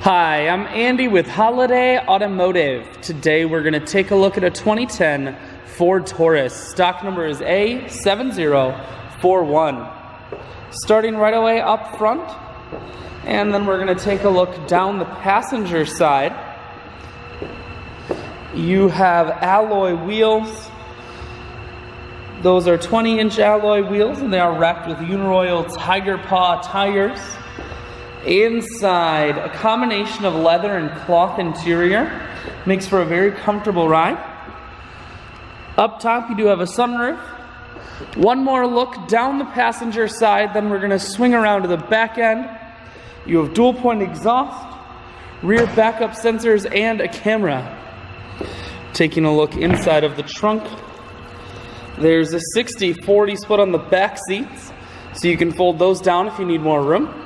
Hi, I'm Andy with Holiday Automotive. Today we're going to take a look at a 2010 Ford Taurus. Stock number is A7041. Starting right away up front, and then we're going to take a look down the passenger side. You have alloy wheels. Those are 20-inch alloy wheels, and they are wrapped with Uniroyal Tiger Paw tires. Inside, a combination of leather and cloth interior. Makes for a very comfortable ride. Up top, you do have a sunroof. One more look down the passenger side, then we're going to swing around to the back end. You have dual point exhaust, rear backup sensors, and a camera. Taking a look inside of the trunk, there's a 60-40 split on the back seats, so you can fold those down if you need more room.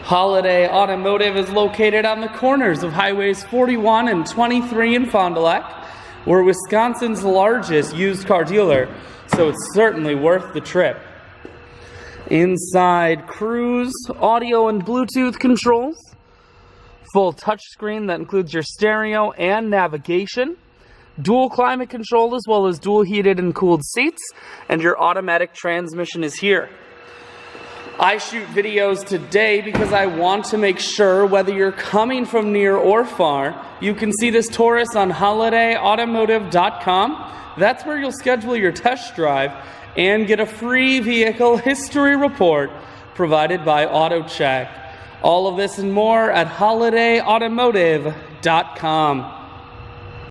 Holiday Automotive is located on the corners of Highways 41 and 23 in Fond du Lac. We're Wisconsin's largest used car dealer, so it's certainly worth the trip. Inside, cruise, audio and Bluetooth controls. Full touchscreen that includes your stereo and navigation. Dual climate control as well as dual heated and cooled seats. And your automatic transmission is here. I shoot videos today because I want to make sure whether you're coming from near or far, you can see this Taurus on holidayautomotive.com. That's where you'll schedule your test drive and get a free vehicle history report provided by AutoCheck. All of this and more at holidayautomotive.com.